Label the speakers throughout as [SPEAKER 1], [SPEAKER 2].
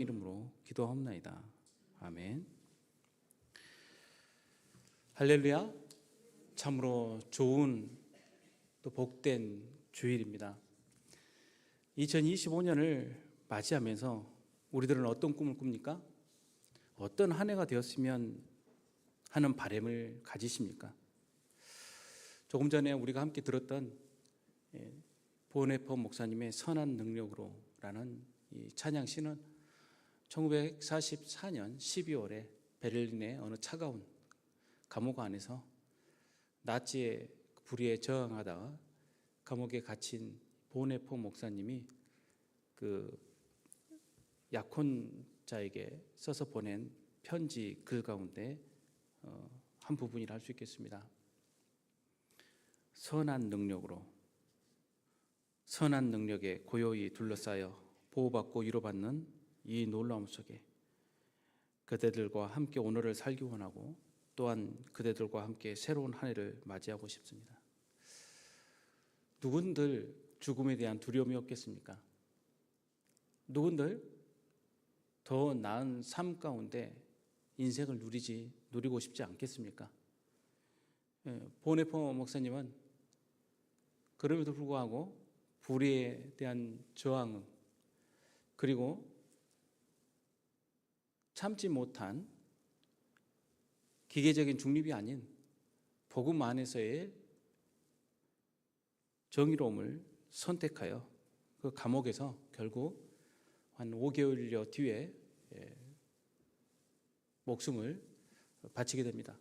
[SPEAKER 1] 이름으로 기도하옵나이다. 아멘. 할렐루야. 참으로 좋은 또 복된 주일입니다. 2025년을 맞이하면서 우리들은 어떤 꿈을 꿉니까? 어떤 한 해가 되었으면 하는 바람을 가지십니까? 조금 전에 우리가 함께 들었던 보네퍼 목사님의 선한 능력으로라는 이 찬양시는 1944년 12월에 베를린의 어느 차가운 감옥 안에서 나치의 불의에 저항하다가 감옥에 갇힌 보네퍼 목사님이 그 약혼자에게 써서 보낸 편지 글 가운데 한 부분이라 할 수 있겠습니다. 선한 능력으로, 선한 능력에 고요히 둘러싸여 보호받고 위로받는 이 놀라움 속에 그대들과 함께 오늘을 살기 원하고 또한 그대들과 함께 새로운 한 해를 맞이하고 싶습니다. 누군들 죽음에 대한 두려움이 없겠습니까? 누군들 더 나은 삶 가운데 인생을 누리고 싶지 않겠습니까? 보네퍼 목사님은 그럼에도 불구하고 불의에 대한 저항 그리고 참지 못한 기계적인 중립이 아닌 복음 안에서의 정의로움을 선택하여 그 감옥에서 결국 한 5개월여 뒤에 목숨을 바치게 됩니다.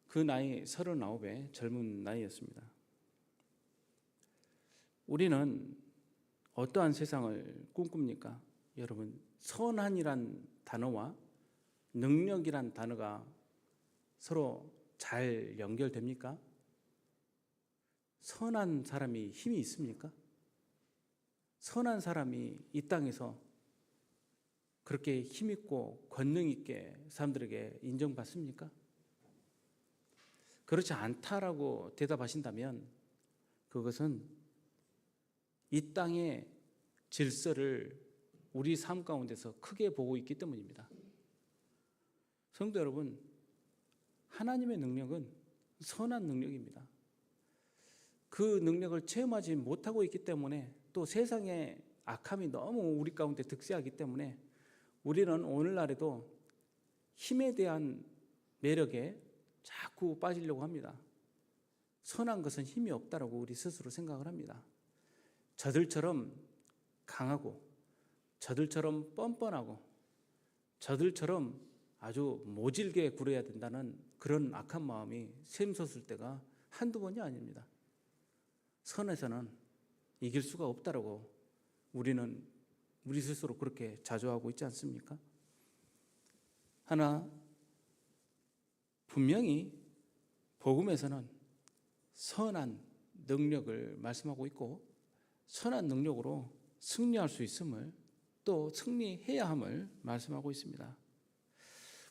[SPEAKER 1] 그 나이 39의 젊은 나이였습니다. 우리는 어떠한 세상을 꿈꿉니까? 여러분, 선한이란 단어와 능력이란 단어가 서로 잘 연결됩니까? 선한 사람이 힘이 있습니까? 선한 사람이 이 땅에서 그렇게 힘있고 권능 있게 사람들에게 인정받습니까? 그렇지 않다라고 대답하신다면 그것은 이 땅의 질서를 우리 삶 가운데서 크게 보고 있기 때문입니다. 성도 여러분, 하나님의 능력은 선한 능력입니다. 그 능력을 체험하지 못하고 있기 때문에 또 세상의 악함이 너무 우리 가운데 득세하기 때문에 우리는 오늘날에도 힘에 대한 매력에 자꾸 빠지려고 합니다. 선한 것은 힘이 없다라고 우리 스스로 생각을 합니다. 저들처럼 강하고 저들처럼 뻔뻔하고 저들처럼 아주 모질게 굴어야 된다는 그런 악한 마음이 샘솟을 때가 한두 번이 아닙니다. 선에서는 이길 수가 없다라고 우리는 우리 스스로 그렇게 자조하고 있지 않습니까? 하나 분명히 복음에서는 선한 능력을 말씀하고 있고 선한 능력으로 승리할 수 있음을 또 승리해야 함을 말씀하고 있습니다.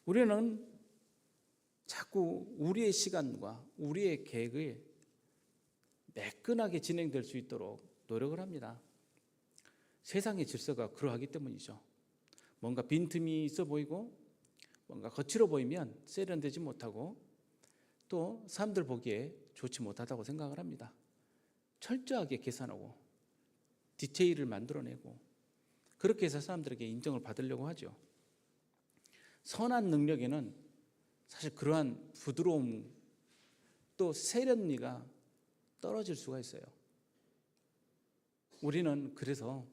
[SPEAKER 1] 우리는 자꾸 우리의 시간과 우리의 계획이 매끈하게 진행될 수 있도록 노력을 합니다. 세상의 질서가 그러하기 때문이죠. 뭔가 빈틈이 있어 보이고 뭔가 거칠어 보이면 세련되지 못하고 또 사람들 보기에 좋지 못하다고 생각을 합니다. 철저하게 계산하고 디테일을 만들어내고 그렇게 해서 사람들에게 인정을 받으려고 하죠. 선한 능력에는 사실 그러한 부드러움 또 세련미가 떨어질 수가 있어요. 우리는 그래서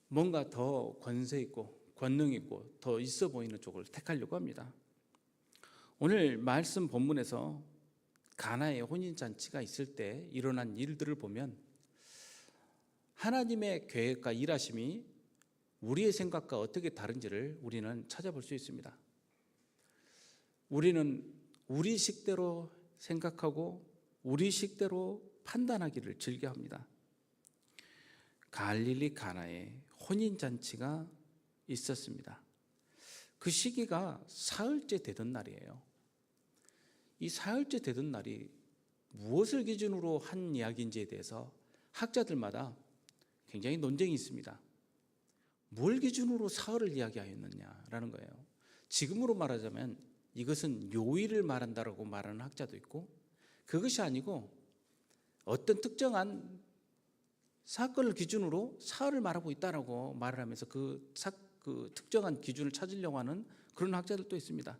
[SPEAKER 1] 뭔가 더 권세 있고 권능 있고 더 있어 보이는 쪽을 택하려고 합니다. 오늘 말씀 본문에서 가나의 혼인잔치가 있을 때 일어난 일들을 보면 하나님의 계획과 일하심이 우리의 생각과 어떻게 다른지를 우리는 찾아볼 수 있습니다. 우리는 우리 식대로 생각하고 우리 식대로 판단하기를 즐겨합니다. 갈릴리 가나에 혼인잔치가 있었습니다. 그 시기가 사흘째 되던 날이에요. 이 사흘째 되던 날이 무엇을 기준으로 한 이야기인지에 대해서 학자들마다 굉장히 논쟁이 있습니다. 뭘 기준으로 사흘을 이야기하였느냐라는 거예요. 지금으로 말하자면 이것은 요일을 말한다라고 말하는 학자도 있고, 그것이 아니고 어떤 특정한 사건을 기준으로 사흘을 말하고 있다라고 말을 하면서 그 특정한 기준을 찾으려고 하는 그런 학자들도 있습니다.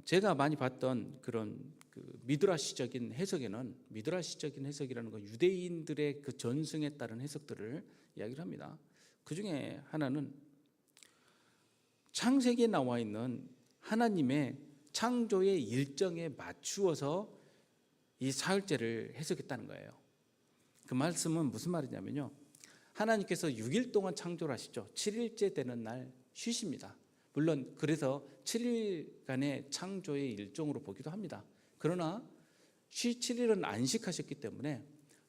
[SPEAKER 1] 제가 많이 봤던 그런 미드라시적인 해석이라는 건 유대인들의 그 전승에 따른 해석들을 이야기를 합니다. 그 중에 하나는 창세기에 나와 있는 하나님의 창조의 일정에 맞추어서 이 사흘째를 해석했다는 거예요. 그 말씀은 무슨 말이냐면요, 하나님께서 6일 동안 창조를 하시죠. 7일째 되는 날 쉬십니다. 물론 그래서 7일간의 창조의 일종으로 보기도 합니다. 그러나 7일은 안식하셨기 때문에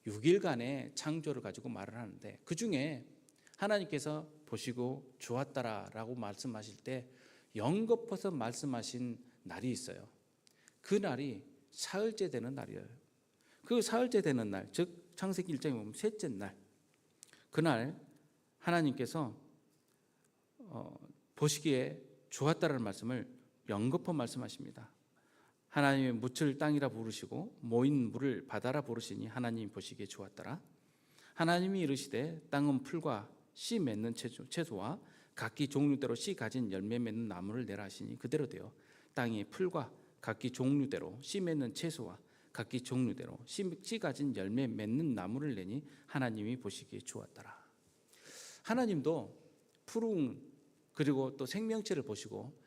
[SPEAKER 1] 6일간의 창조를 가지고 말을 하는데, 그 중에 하나님께서 보시고 좋았다라고 말씀하실 때 연거푸서 말씀하신 날이 있어요. 그 날이 사흘째 되는 날이에요. 그 사흘째 되는 날, 즉 창세기 1장에 보면 셋째 날, 그날 하나님께서 보시기에 좋았다라는 말씀을 연거푸 말씀하십니다. 하나님의 묻을 땅이라 부르시고 모인 물을 바다라 부르시니 하나님이 보시기에 좋았더라. 하나님이 이르시되 땅은 풀과 씨 맺는 채소와 각기 종류대로 씨 가진 열매 맺는 나무를 내라 하시니 그대로 되어 땅이 풀과 각기 종류대로 씨 맺는 채소와 각기 종류대로 씨 가진 열매 맺는 나무를 내니 하나님이 보시기에 좋았더라. 하나님도 푸른 그리고 또 생명체를 보시고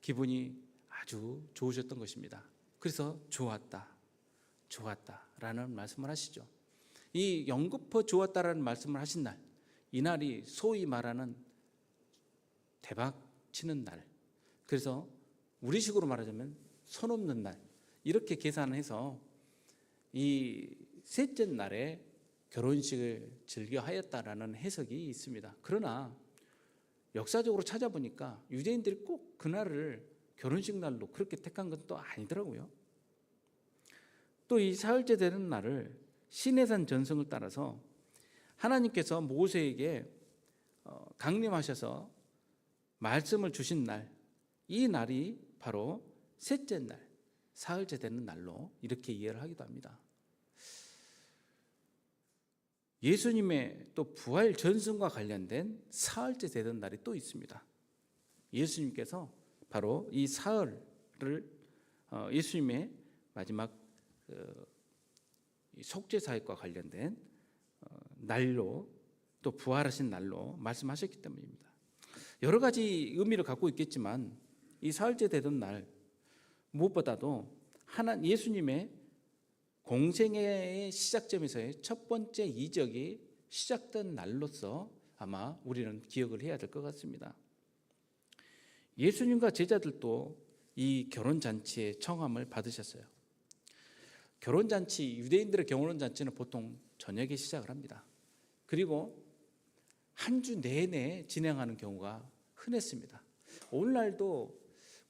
[SPEAKER 1] 기분이 아주 좋으셨던 것입니다. 그래서 좋았다라는 말씀을 하시죠. 이 연거푸 좋았다라는 말씀을 하신 날, 이날이 소위 말하는 대박 치는 날, 그래서 우리식으로 말하자면 손 없는 날, 이렇게 계산해서 이 셋째 날에 결혼식을 즐겨 하였다라는 해석이 있습니다. 그러나 역사적으로 찾아보니까 유대인들이 꼭 그날을 결혼식 날로 그렇게 택한 건 또 아니더라고요. 또 이 사흘째 되는 날을 시내산 전승을 따라서 하나님께서 모세에게 강림하셔서 말씀을 주신 날, 이 날이 바로 셋째 날, 사흘째 되는 날로 이렇게 이해를 하기도 합니다. 예수님의 또 부활 전승과 관련된 사흘째 되는 날이 또 있습니다. 예수님께서 바로 이 사흘을 예수님의 마지막 속죄 사역과 관련된 날로, 또 부활하신 날로 말씀하셨기 때문입니다. 여러 가지 의미를 갖고 있겠지만 이 사흘째 되던 날, 무엇보다도 예수님의 공생애의 시작점에서의 첫 번째 이적이 시작된 날로서 아마 우리는 기억을 해야 될 것 같습니다. 예수님과 제자들도 이 결혼잔치의 청함을 받으셨어요. 결혼잔치, 유대인들의 결혼잔치는 보통 저녁에 시작을 합니다. 그리고 한 주 내내 진행하는 경우가 흔했습니다. 오늘날도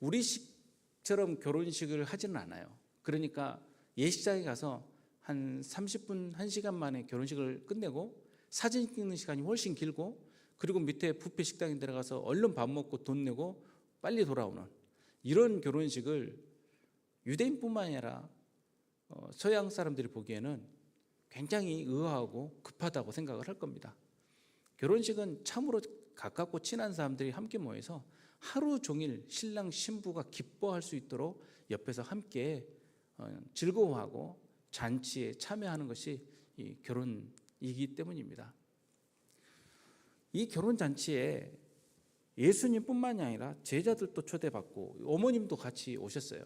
[SPEAKER 1] 우리식처럼 결혼식을 하지는 않아요. 그러니까 예식장에 가서 한 30분, 1시간 만에 결혼식을 끝내고 사진 찍는 시간이 훨씬 길고, 그리고 밑에 뷔페 식당에 들어가서 얼른 밥 먹고 돈 내고 빨리 돌아오는 이런 결혼식을 유대인뿐만 아니라 서양 사람들이 보기에는 굉장히 의아하고 급하다고 생각을 할 겁니다. 결혼식은 참으로 가깝고 친한 사람들이 함께 모여서 하루 종일 신랑 신부가 기뻐할 수 있도록 옆에서 함께 즐거워하고 잔치에 참여하는 것이 이 결혼이기 때문입니다. 이 결혼잔치에 예수님뿐만이 아니라 제자들도 초대받고 어머님도 같이 오셨어요.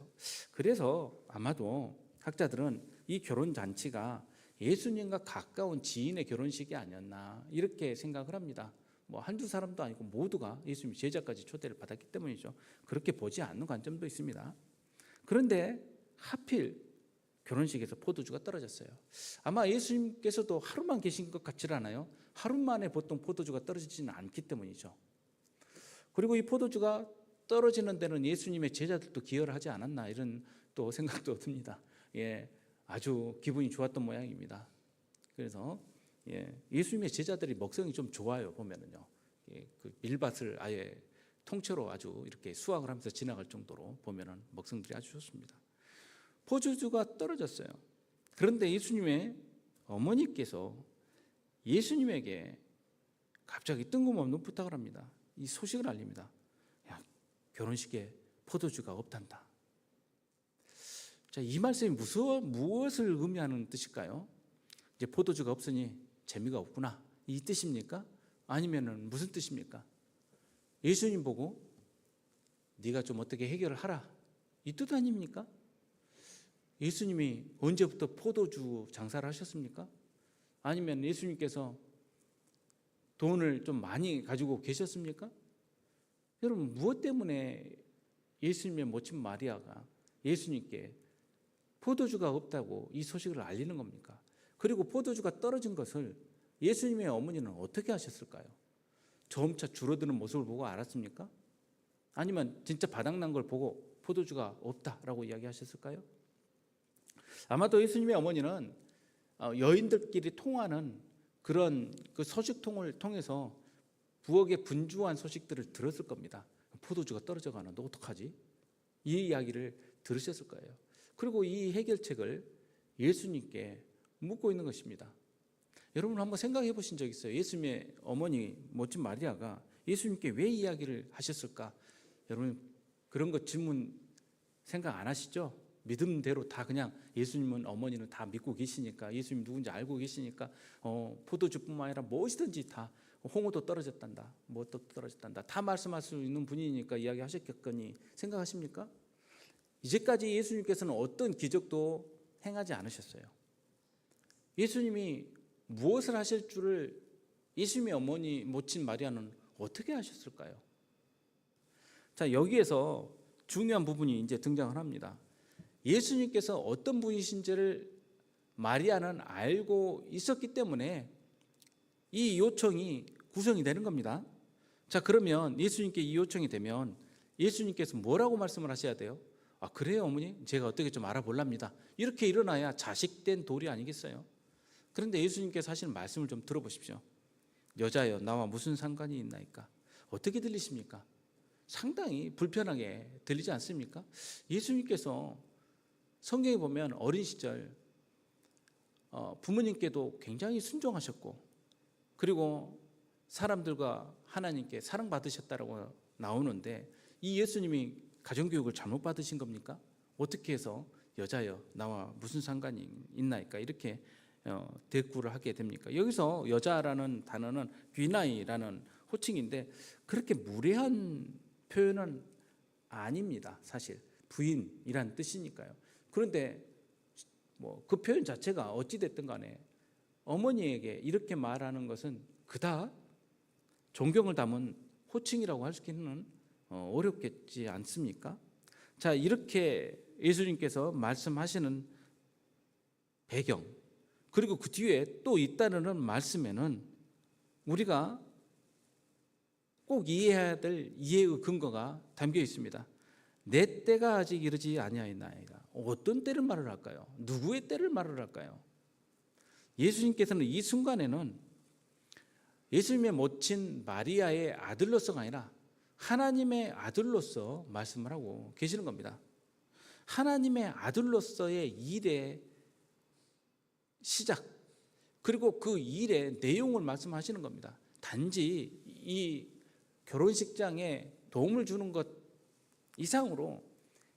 [SPEAKER 1] 그래서 아마도 학자들은 이 결혼잔치가 예수님과 가까운 지인의 결혼식이 아니었나 이렇게 생각을 합니다. 뭐 한두 사람도 아니고 모두가 예수님 제자까지 초대를 받았기 때문이죠. 그렇게 보지 않는 관점도 있습니다. 그런데 하필 결혼식에서 포도주가 떨어졌어요. 아마 예수님께서도 하루만 계신 것 같지 않아요? 하루 만에 보통 포도주가 떨어지지는 않기 때문이죠. 그리고 이 포도주가 떨어지는 데는 예수님의 제자들도 기여를 하지 않았나 이런 또 생각도 듭니다. 예, 아주 기분이 좋았던 모양입니다. 그래서 예수님의 제자들이 먹성이 좀 좋아요. 보면은요, 그 밀밭을 아예 통째로 아주 이렇게 수확을 하면서 지나갈 정도로 보면은 먹성들이 아주 좋습니다. 포도주가 떨어졌어요. 그런데 예수님의 어머니께서 예수님에게 갑자기 뜬금없는 부탁을 합니다. 이 소식을 알립니다. 야, 결혼식에 포도주가 없단다. 자, 이 말씀이 무엇을 의미하는 뜻일까요? 이제 포도주가 없으니 재미가 없구나, 이 뜻입니까? 아니면은 무슨 뜻입니까? 예수님 보고 네가 좀 어떻게 해결을 하라, 이 뜻 아닙니까? 예수님이 언제부터 포도주 장사를 하셨습니까? 아니면 예수님께서 돈을 좀 많이 가지고 계셨습니까? 여러분, 무엇 때문에 예수님의 모친 마리아가 예수님께 포도주가 없다고 이 소식을 알리는 겁니까? 그리고 포도주가 떨어진 것을 예수님의 어머니는 어떻게 하셨을까요? 점차 줄어드는 모습을 보고 알았습니까? 아니면 진짜 바닥난 걸 보고 포도주가 없다라고 이야기하셨을까요? 아마도 예수님의 어머니는 여인들끼리 통하는 그런 그 소식통을 통해서 부엌의 분주한 소식들을 들었을 겁니다. 포도주가 떨어져 가는데 어떡하지? 이 이야기를 들으셨을 거예요. 그리고 이 해결책을 예수님께 묻고 있는 것입니다. 여러분, 한번 생각해 보신 적 있어요? 예수님의 어머니 모친 마리아가 예수님께 왜 이야기를 하셨을까? 여러분, 그런 거 질문 생각 안 하시죠? 믿음대로 다 그냥 예수님은, 어머니는 다 믿고 계시니까, 예수님 누군지 알고 계시니까 포도주뿐만 아니라 무엇이든지 다, 홍어도 떨어졌단다, 무엇도 떨어졌단다, 다 말씀할 수 있는 분이니까 이야기하셨겠거니 생각하십니까? 이제까지 예수님께서는 어떤 기적도 행하지 않으셨어요. 예수님이 무엇을 하실 줄을 예수님의 어머니 모친 마리아는 어떻게 하셨을까요? 자, 여기에서 중요한 부분이 이제 등장을 합니다. 예수님께서 어떤 분이신지를 마리아는 알고 있었기 때문에 이 요청이 구성이 되는 겁니다. 자, 그러면 예수님께 이 요청이 되면 예수님께서 뭐라고 말씀을 하셔야 돼요? 아, 그래요 어머니, 제가 어떻게 좀 알아볼랍니다. 이렇게 일어나야 자식된 도리 아니겠어요? 그런데 예수님께서 하시는 말씀을 좀 들어보십시오. 여자여, 나와 무슨 상관이 있나이까? 어떻게 들리십니까? 상당히 불편하게 들리지 않습니까? 예수님께서 성경에 보면 어린 시절 부모님께도 굉장히 순종하셨고, 그리고 사람들과 하나님께 사랑받으셨다고 나오는데, 이 예수님이 가정교육을 잘못 받으신 겁니까? 어떻게 해서 여자여, 나와 무슨 상관이 있나이까? 이렇게 대꾸를 하게 됩니까? 여기서 여자라는 단어는 귀나이라는 호칭인데 그렇게 무례한 표현은 아닙니다. 사실 부인이란 뜻이니까요. 그런데 그 표현 자체가 어찌됐든 간에 어머니에게 이렇게 말하는 것은 그닥 존경을 담은 호칭이라고 할 수 있는 어렵겠지 않습니까? 자, 이렇게 예수님께서 말씀하시는 배경, 그리고 그 뒤에 또 있다는 말씀에는 우리가 꼭 이해해야 될 이해의 근거가 담겨 있습니다. 내 때가 아직 이르지 아니하였나이다. 어떤 때를 말을 할까요? 누구의 때를 말을 할까요? 예수님께서는 이 순간에는 예수님의 모친 마리아의 아들로서가 아니라 하나님의 아들로서 말씀을 하고 계시는 겁니다. 하나님의 아들로서의 일의 시작, 그리고 그 일의 내용을 말씀하시는 겁니다. 단지 이 결혼식장에 도움을 주는 것 이상으로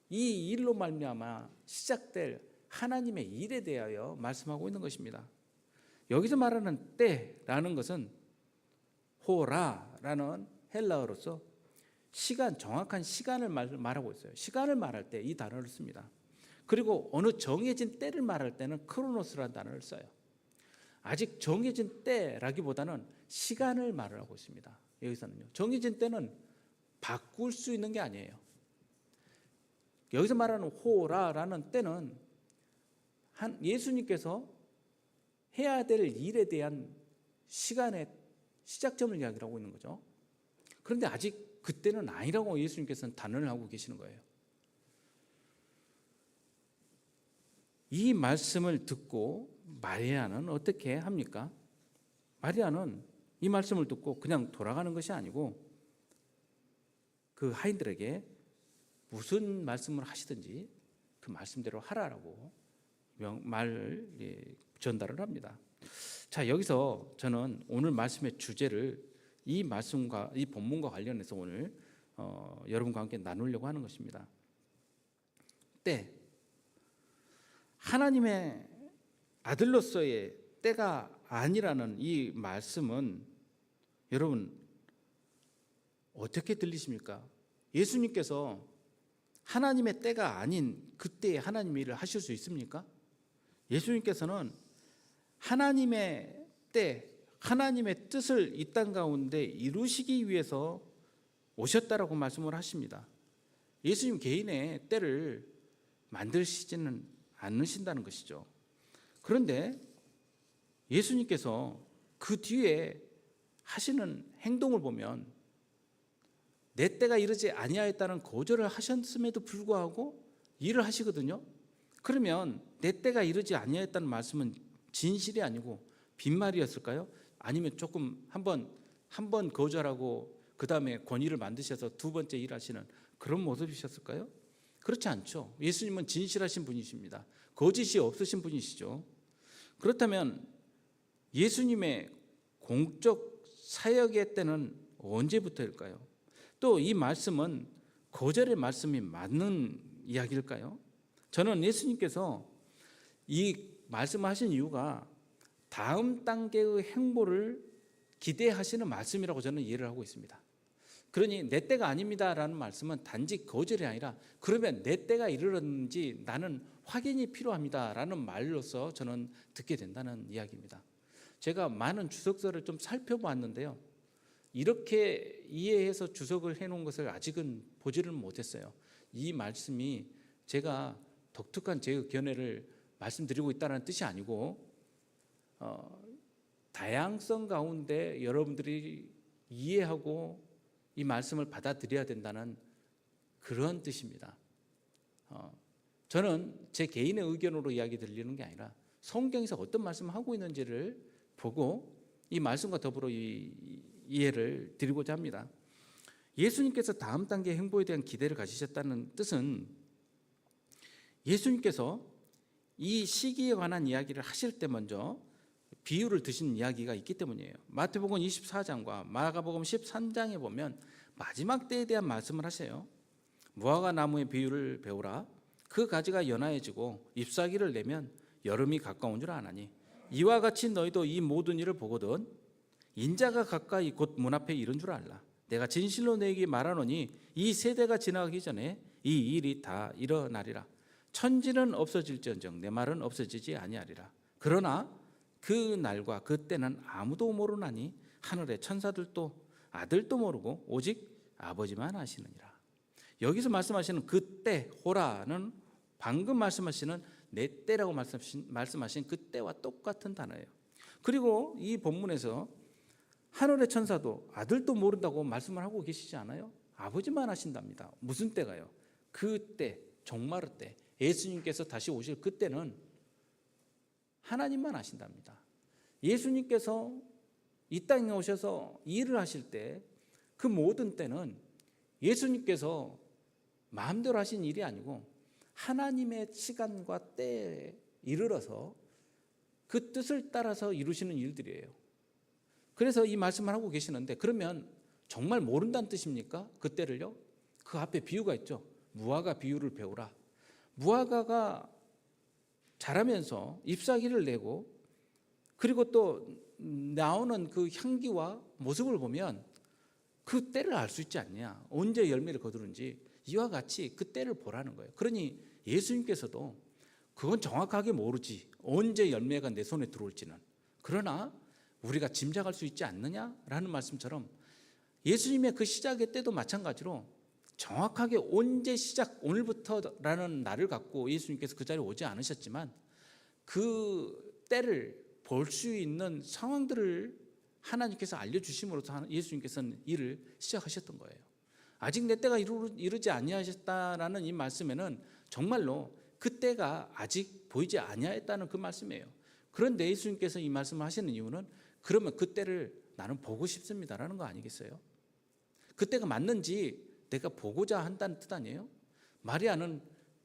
[SPEAKER 1] 이 일로 말미암아 시작될 하나님의 일에 대하여 말씀하고 있는 것입니다. 여기서 말하는 때라는 것은 호라라는 헬라어로서 시간, 정확한 시간을 말하고 있어요. 시간을 말할 때 이 단어를 씁니다. 그리고 어느 정해진 때를 말할 때는 크로노스라는 단어를 써요. 아직 정해진 때라기보다는 시간을 말하고 있습니다. 여기서는요. 정해진 때는 바꿀 수 있는 게 아니에요. 여기서 말하는 호라라는 때는 예수님께서 해야 될 일에 대한 시간의 시작점을 이야기하고 있는 거죠. 그런데 아직 그때는 아니라고 예수님께서는 단언을 하고 계시는 거예요. 이 말씀을 듣고 마리아는 어떻게 합니까? 마리아는 이 말씀을 듣고 그냥 돌아가는 것이 아니고 그 하인들에게 무슨 말씀을 하시든지 그 말씀대로 하라라고 말을 전달을 합니다. 자, 여기서 저는 오늘 말씀의 주제를 이 말씀과 이 본문과 관련해서 오늘 여러분과 함께 나누려고 하는 것입니다. 때, 하나님의 아들로서의 때가 아니라는 이 말씀은 여러분 어떻게 들리십니까? 예수님께서 하나님의 때가 아닌 그때에 하나님의 일을 하실 수 있습니까? 예수님께서는 하나님의 때, 하나님의 뜻을 이 땅 가운데 이루시기 위해서 오셨다라고 말씀을 하십니다. 예수님 개인의 때를 만드시지는 않으신다는 것이죠. 그런데 예수님께서 그 뒤에 하시는 행동을 보면 내 때가 이르지 아니하였다는 거절을 하셨음에도 불구하고 일을 하시거든요. 그러면 내 때가 이르지 아니하였다는 말씀은 진실이 아니고 빈말이었을까요? 아니면 조금 한 번 거절하고 그 다음에 권위를 만드셔서 두 번째 일하시는 그런 모습이셨을까요? 그렇지 않죠. 예수님은 진실하신 분이십니다. 거짓이 없으신 분이시죠. 그렇다면 예수님의 공적 사역의 때는 언제부터일까요? 또 이 말씀은 거절의 말씀이 맞는 이야기일까요? 저는 예수님께서 이 말씀하신 이유가 다음 단계의 행보를 기대하시는 말씀이라고 저는 이해를 하고 있습니다. 그러니 내 때가 아닙니다라는 말씀은 단지 거절이 아니라 그러면 내 때가 이르렀는지 나는 확인이 필요합니다라는 말로서 저는 듣게 된다는 이야기입니다. 제가 많은 주석서를 좀 살펴봤는데요. 이렇게 이해해서 주석을 해놓은 것을 아직은 보지를 못했어요. 이 말씀이 제가 독특한 제 견해를 말씀드리고 있다는 뜻이 아니고 다양성 가운데 여러분들이 이해하고 이 말씀을 받아들여야 된다는 그런 뜻입니다. 저는 제 개인의 의견으로 이야기 드리는 게 아니라 성경에서 어떤 말씀을 하고 있는지를 보고 이 말씀과 더불어 이해를 드리고자 합니다. 예수님께서 다음 단계 행보에 대한 기대를 가지셨다는 뜻은 예수님께서 이 시기에 관한 이야기를 하실 때 먼저 비유를 드신 이야기가 있기 때문이에요. 마태복음 24장과 마가복음 13장에 보면 마지막 때에 대한 말씀을 하세요. 무화과 나무의 비유를 배우라. 그 가지가 연하여지고 잎사귀를 내면 여름이 가까운 줄 아나니 이와 같이 너희도 이 모든 일을 보거든 인자가 가까이 곧 문 앞에 이른 줄 알라. 내가 진실로 너에게 말하노니 이 세대가 지나가기 전에 이 일이 다 일어나리라. 천지는 없어질지언정 내 말은 없어지지 아니하리라. 그러나 그 날과 그 때는 아무도 모르나니 하늘의 천사들도 아들도 모르고 오직 아버지만 아시느니라. 여기서 말씀하시는 그때 호라는 방금 말씀하시는 내 때라고 말씀하신 그 때와 똑같은 단어예요. 그리고 이 본문에서 하늘의 천사도 아들도 모른다고 말씀을 하고 계시지 않아요? 아버지만 하신답니다. 무슨 때가요? 그 때, 종말의 때, 예수님께서 다시 오실 그때는 하나님만 하신답니다. 예수님께서 이 땅에 오셔서 일을 하실 때 그 모든 때는 예수님께서 마음대로 하신 일이 아니고 하나님의 시간과 때에 이르러서 그 뜻을 따라서 이루시는 일들이에요. 그래서 이 말씀을 하고 계시는데 그러면 정말 모른다는 뜻입니까? 그 때를요? 그 앞에 비유가 있죠. 무화과 비유를 배우라. 무화과가 자라면서 잎사귀를 내고 그리고 또 나오는 그 향기와 모습을 보면 그 때를 알 수 있지 않냐. 언제 열매를 거두는지 이와 같이 그 때를 보라는 거예요. 그러니 예수님께서도 그건 정확하게 모르지. 언제 열매가 내 손에 들어올지는. 그러나 우리가 짐작할 수 있지 않느냐라는 말씀처럼 예수님의 그 시작의 때도 마찬가지로 정확하게 언제 시작, 오늘부터라는 날을 갖고 예수님께서 그 자리에 오지 않으셨지만 그 때를 볼 수 있는 상황들을 하나님께서 알려주심으로써 예수님께서는 일을 시작하셨던 거예요. 아직 내 때가 이르지 아니하셨다라는 이 말씀에는 정말로 그 때가 아직 보이지 아니하였다는 그 말씀이에요. 그런데 예수님께서 이 말씀을 하시는 이유는 그러면 그때를 나는 보고 싶습니다라는 거 아니겠어요? 그때가 맞는지 내가 보고자 한다는 뜻 아니에요? 마리아는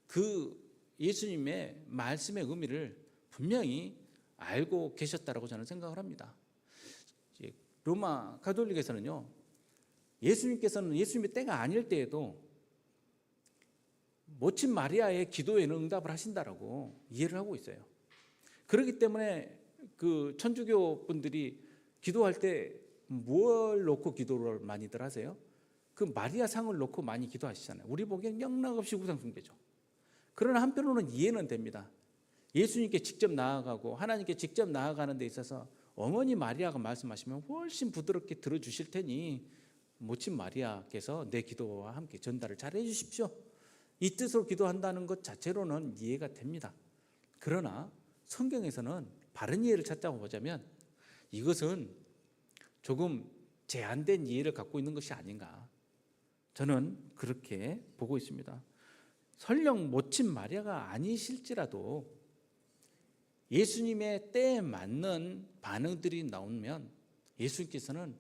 [SPEAKER 1] 그 예수님의 말씀의 의미를 분명히 알고 계셨다라고 저는 생각을 합니다. 로마 가톨릭에서는요, 예수님께서는 예수님의 때가 아닐 때에도 모친 마리아의 기도에는 응답을 하신다라고 이해를 하고 있어요. 그렇기 때문에 그 천주교 분들이 기도할 때 뭘 놓고 기도를 많이들 하세요? 그 마리아 상을 놓고 많이 기도하시잖아요. 우리 보기엔 영락없이 우상 숭배죠. 그러나 한편으로는 이해는 됩니다. 예수님께 직접 나아가고 하나님께 직접 나아가는 데 있어서 어머니 마리아가 말씀하시면 훨씬 부드럽게 들어주실 테니 모친 마리아께서 내 기도와 함께 전달을 잘 해주십시오. 이 뜻으로 기도한다는 것 자체로는 이해가 됩니다. 그러나 성경에서는 바른 이해를 찾자고 보자면 이것은 조금 제한된 이해를 갖고 있는 것이 아닌가, 저는 그렇게 보고 있습니다. 설령 모친 마리아가 아니실지라도 예수님의 때에 맞는 반응들이 나오면 예수님께서는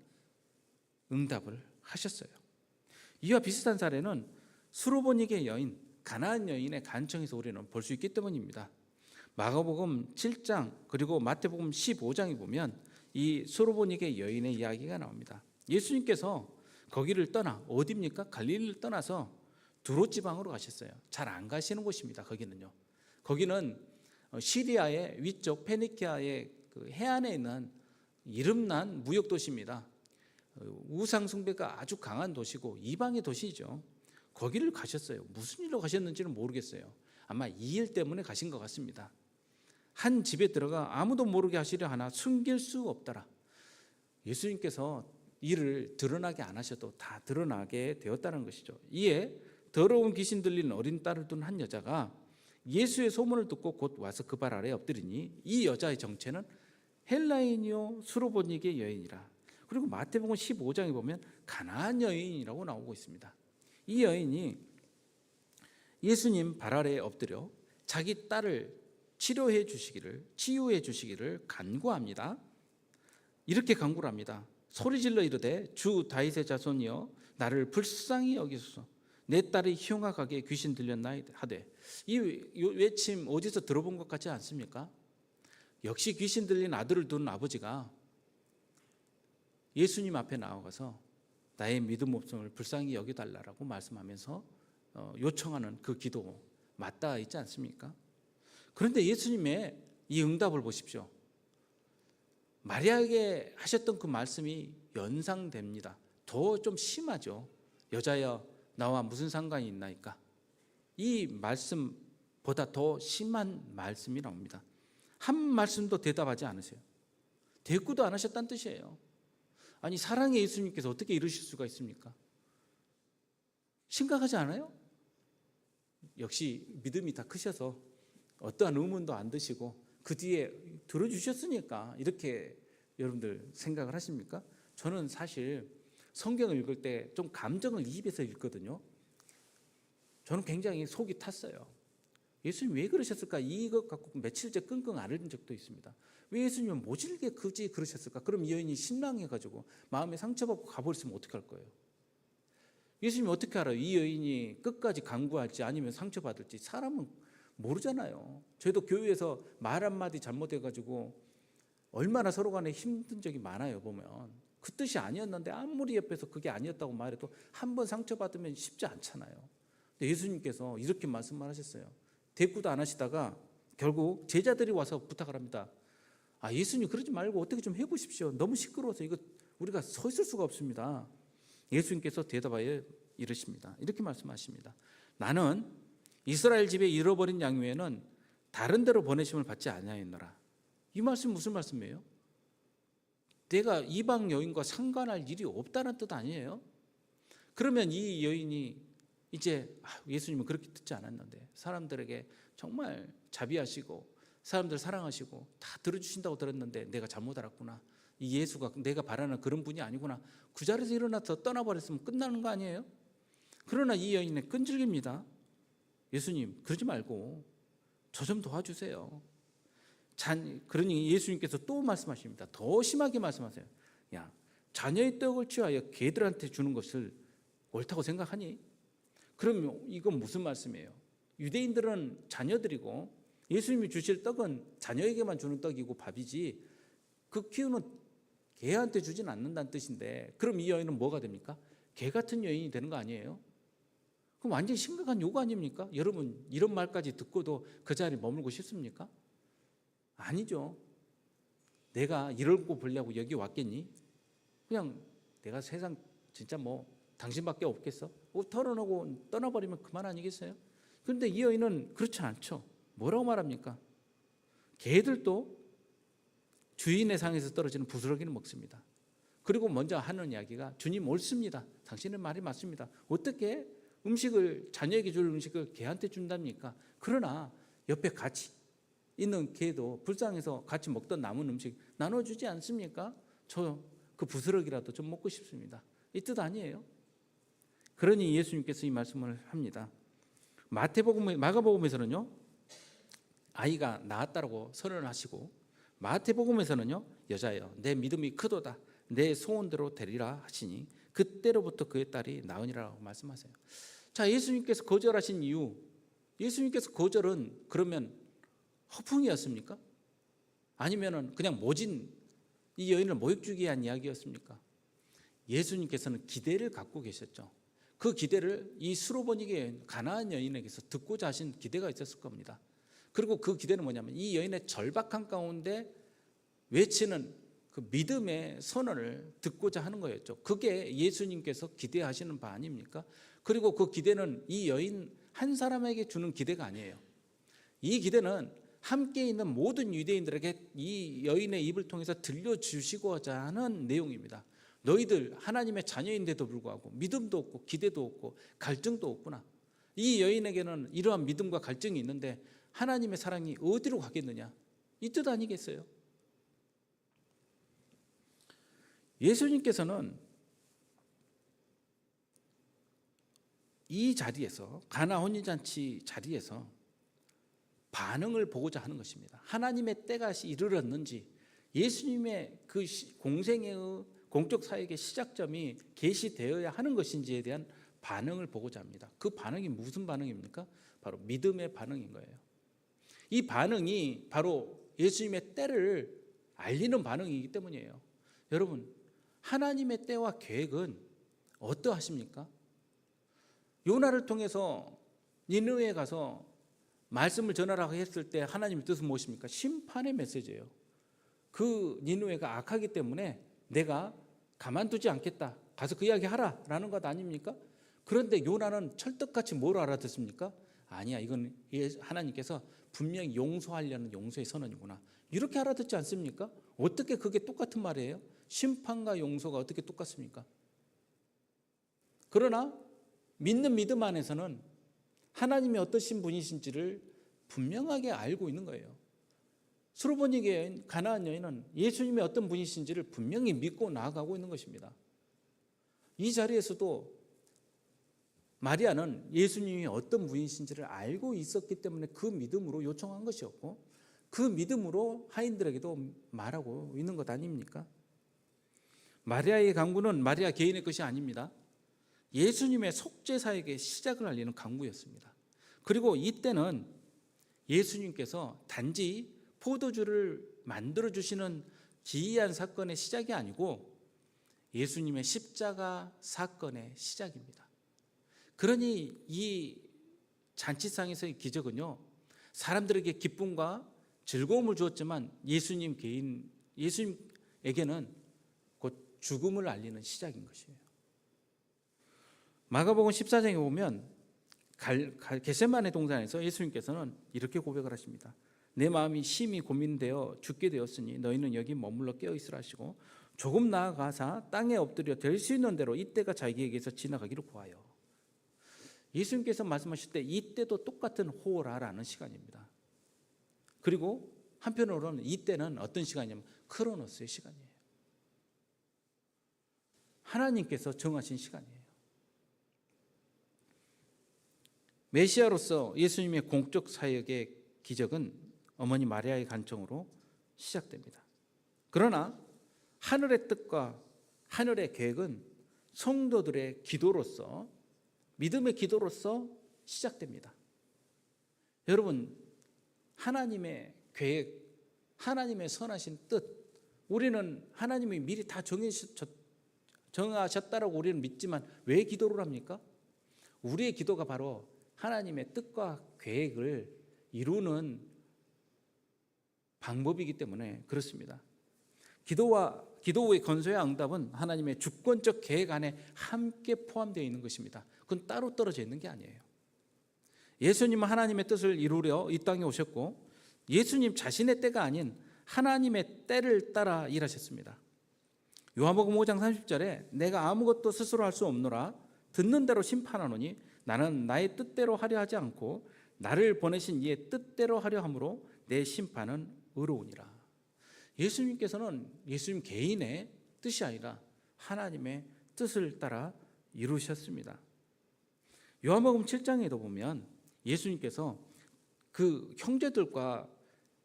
[SPEAKER 1] 응답을 하셨어요. 이와 비슷한 사례는 수로보니게 여인, 가나안 여인의 간청에서 우리는 볼 수 있기 때문입니다. 마가복음 7장 그리고 마태복음 15장에 보면 이 수로보니게 여인의 이야기가 나옵니다. 예수님께서 거기를 떠나, 어디입니까? 갈릴리를 떠나서 두로 지방으로 가셨어요. 잘 안 가시는 곳입니다. 거기는요. 거기는 시리아의 위쪽 페니키아의 그 해안에 있는 이름난 무역 도시입니다. 우상 숭배가 아주 강한 도시고 이방의 도시죠. 거기를 가셨어요. 무슨 일로 가셨는지는 모르겠어요. 아마 이 일 때문에 가신 것 같습니다. 한 집에 들어가 아무도 모르게 하시려 하나 숨길 수 없더라. 예수님께서 이를 드러나게 안 하셔도 다 드러나게 되었다는 것이죠. 이에 더러운 귀신 들린 어린 딸을 둔 한 여자가 예수의 소문을 듣고 곧 와서 그 발 아래에 엎드리니 이 여자의 정체는 헬라인이요 수로보니게 여인이라. 그리고 마태복음 15장에 보면 가나안 여인이라고 나오고 있습니다. 이 여인이 예수님 발 아래에 엎드려 자기 딸을 치유해 주시기를 간구합니다. 이렇게 간구를 합니다. 소리질러 이르되 주 다윗의 자손이여 나를 불쌍히 여기소서. 내 딸이 흉악하게 귀신 들렸나이다 하되. 이 외침 어디서 들어본 것 같지 않습니까? 역시 귀신 들린 아들을 둔 아버지가 예수님 앞에 나와가서 나의 믿음 없음을 불쌍히 여겨달라고 말씀하면서 요청하는 그 기도 맞닿아 있지 않습니까? 그런데 예수님의 이 응답을 보십시오. 마리아에게 하셨던 그 말씀이 연상됩니다. 더 좀 심하죠. 여자여 나와 무슨 상관이 있나이까? 이 말씀보다 더 심한 말씀이 나옵니다. 한 말씀도 대답하지 않으세요. 대꾸도 안 하셨다는 뜻이에요. 아니 사랑의 예수님께서 어떻게 이러실 수가 있습니까? 심각하지 않아요? 역시 믿음이 다 크셔서 어떠한 의문도 안 드시고 그 뒤에 들어주셨으니까 이렇게 여러분들 생각을 하십니까? 저는 사실 성경을 읽을 때 좀 감정을 이입해서 읽거든요. 저는 굉장히 속이 탔어요. 예수님 왜 그러셨을까? 이것 갖고 며칠째 끙끙 앓은 적도 있습니다. 왜 예수님은 모질게 굳이 그러셨을까? 그럼 이 여인이 신랑해가지고 마음에 상처받고 가버렸으면 어떻게 할 거예요? 예수님이 어떻게 알아요? 이 여인이 끝까지 간구할지 아니면 상처받을지. 사람은 모르잖아요. 저희도 교회에서 말 한마디 잘못해가지고 얼마나 서로 간에 힘든 적이 많아요. 보면 그 뜻이 아니었는데 아무리 옆에서 그게 아니었다고 말해도 한 번 상처받으면 쉽지 않잖아요. 근데 예수님께서 이렇게 말씀을 하셨어요. 대꾸도 안 하시다가 결국 제자들이 와서 부탁을 합니다. 아 예수님 그러지 말고 어떻게 좀 해보십시오. 너무 시끄러워서 이거 우리가 서 있을 수가 없습니다. 예수님께서 대답하여 이르십니다. 이렇게 말씀하십니다. 나는 이스라엘 집에 잃어버린 양 외에는 다른 데로 보내심을 받지 아니하였노라. 이 말씀 무슨 말씀이에요? 내가 이방 여인과 상관할 일이 없다는 뜻 아니에요? 그러면 이 여인이 이제 예수님은 그렇게 듣지 않았는데 사람들에게 정말 자비하시고 사람들 사랑하시고 다 들어주신다고 들었는데 내가 잘못 알았구나. 이 예수가 내가 바라는 그런 분이 아니구나. 그 자리에서 일어나서 떠나버렸으면 끝나는 거 아니에요? 그러나 이 여인은 끈질깁니다. 예수님 그러지 말고 저 좀 도와주세요. 그러니 예수님께서 또 말씀하십니다. 더 심하게 말씀하세요. 야, 자녀의 떡을 취하여 개들한테 주는 것을 옳다고 생각하니? 그럼 이건 무슨 말씀이에요? 유대인들은 자녀들이고 예수님이 주실 떡은 자녀에게만 주는 떡이고 밥이지 그 키우는 개한테 주진 않는다는 뜻인데, 그럼 이 여인은 뭐가 됩니까? 개 같은 여인이 되는 거 아니에요? 그럼 완전히 심각한 요구 아닙니까? 여러분 이런 말까지 듣고도 그 자리에 머물고 싶습니까? 아니죠. 내가 이러고 보려고 여기 왔겠니? 그냥 내가 세상 진짜 뭐 당신밖에 없겠어? 털어놓고 떠나버리면 그만 아니겠어요? 그런데 이 여인은 그렇지 않죠. 뭐라고 말합니까? 개들도 주인의 상에서 떨어지는 부스러기는 먹습니다. 그리고 먼저 하는 이야기가 주님 옳습니다. 당신의 말이 맞습니다. 어떻게 음식을 자녀에게 줄 음식을 개한테 준답니까? 그러나 옆에 같이 있는 개도 불쌍해서 같이 먹던 남은 음식 나눠주지 않습니까? 저 그 부스러기라도 좀 먹고 싶습니다. 이 뜻 아니에요? 그러니 예수님께서 이 말씀을 합니다. 마가복음에서는요 아이가 낳았다라고 선언을 하시고, 마태복음에서는요 여자여 내 믿음이 크도다 내 소원대로 되리라 하시니 그때로부터 그의 딸이 나으니라고 말씀하세요. 자, 예수님께서 거절하신 이유, 예수님께서 거절은 그러면 허풍이었습니까? 아니면은 그냥 모진 이 여인을 모욕주기 위한 이야기였습니까? 예수님께서는 기대를 갖고 계셨죠. 그 기대를 이 수로보니게 가나안 여인에게서 듣고자 하신 기대가 있었을 겁니다. 그리고 그 기대는 뭐냐면 이 여인의 절박한 가운데 외치는 그 믿음의 선언을 듣고자 하는 거였죠. 그게 예수님께서 기대하시는 바 아닙니까? 그리고 그 기대는 이 여인 한 사람에게 주는 기대가 아니에요. 이 기대는 함께 있는 모든 유대인들에게 이 여인의 입을 통해서 들려주시고자 하는 내용입니다. 너희들 하나님의 자녀인데도 불구하고 믿음도 없고 기대도 없고 갈증도 없구나. 이 여인에게는 이러한 믿음과 갈증이 있는데 하나님의 사랑이 어디로 가겠느냐, 이 뜻 아니겠어요? 예수님께서는 이 자리에서 가나 혼인잔치 자리에서 반응을 보고자 하는 것입니다. 하나님의 때가 이르렀는지, 예수님의 그 공생의 공적 사역의 시작점이 계시되어야 하는 것인지에 대한 반응을 보고자 합니다. 그 반응이 무슨 반응입니까? 바로 믿음의 반응인 거예요. 이 반응이 바로 예수님의 때를 알리는 반응이기 때문이에요. 여러분, 하나님의 때와 계획은 어떠하십니까? 요나를 통해서 니느웨에 가서 말씀을 전하라고 했을 때 하나님의 뜻은 무엇입니까? 심판의 메시지예요. 그 니느웨가 악하기 때문에 내가 가만두지 않겠다, 가서 그 이야기 하라 라는 것 아닙니까? 그런데 요나는 철떡같이 뭘 알아듣습니까? 아니야, 이건 하나님께서 분명히 용서하려는 용서의 선언이구나, 이렇게 알아듣지 않습니까? 어떻게 그게 똑같은 말이에요? 심판과 용서가 어떻게 똑같습니까? 그러나 믿는 믿음 안에서는 하나님이 어떠신 분이신지를 분명하게 알고 있는 거예요. 수로보니게 가나안 여인은 예수님이 어떤 분이신지를 분명히 믿고 나아가고 있는 것입니다. 이 자리에서도 마리아는 예수님이 어떤 분이신지를 알고 있었기 때문에 그 믿음으로 요청한 것이었고, 그 믿음으로 하인들에게도 말하고 있는 것 아닙니까? 마리아의 강구는 마리아 개인의 것이 아닙니다. 예수님의 속죄사역의 시작을 알리는 강구였습니다. 그리고 이때는 예수님께서 단지 포도주를 만들어주시는 기이한 사건의 시작이 아니고 예수님의 십자가 사건의 시작입니다. 그러니 이 잔치상에서의 기적은요, 사람들에게 기쁨과 즐거움을 주었지만 예수님에게는 곧 죽음을 알리는 시작인 것이에요. 마가복음 14장에 보면 겟세마네 동산에서 예수님께서는 이렇게 고백을 하십니다. 내 마음이 심히 고민되어 죽게 되었으니 너희는 여기 머물러 깨어있으라 하시고 조금 나아가사 땅에 엎드려 될 수 있는 대로 이때가 자기에게서 지나가기를 구하여. 예수님께서 말씀하실 때 이때도 똑같은 호라라는 시간입니다. 그리고 한편으로는 이때는 어떤 시간이냐면 크로노스의 시간이에요. 하나님께서 정하신 시간이에요. 메시아로서 예수님의 공적 사역의 기적은 어머니 마리아의 간청으로 시작됩니다. 그러나 하늘의 뜻과 하늘의 계획은 성도들의 기도로서, 믿음의 기도로서 시작됩니다. 여러분, 하나님의 계획, 하나님의 선하신 뜻, 우리는 하나님이 미리 다 정하셨다라고 우리는 믿지만 왜 기도를 합니까? 우리의 기도가 바로 하나님의 뜻과 계획을 이루는 방법이기 때문에 그렇습니다. 기도 후의 건소의 응답은 하나님의 주권적 계획 안에 함께 포함되어 있는 것입니다. 그건 따로 떨어져 있는 게 아니에요. 예수님은 하나님의 뜻을 이루려 이 땅에 오셨고 예수님 자신의 때가 아닌 하나님의 때를 따라 일하셨습니다. 요한복음 5장 30절에 내가 아무것도 스스로 할 수 없노라 듣는 대로 심판하노니 나는 나의 뜻대로 하려 하지 않고 나를 보내신 이의 뜻대로 하려 함으로 내 심판은 의로우니라. 예수님께서는 예수님 개인의 뜻이 아니라 하나님의 뜻을 따라 이루셨습니다. 요한복음 7장에도 보면 예수님께서 그 형제들과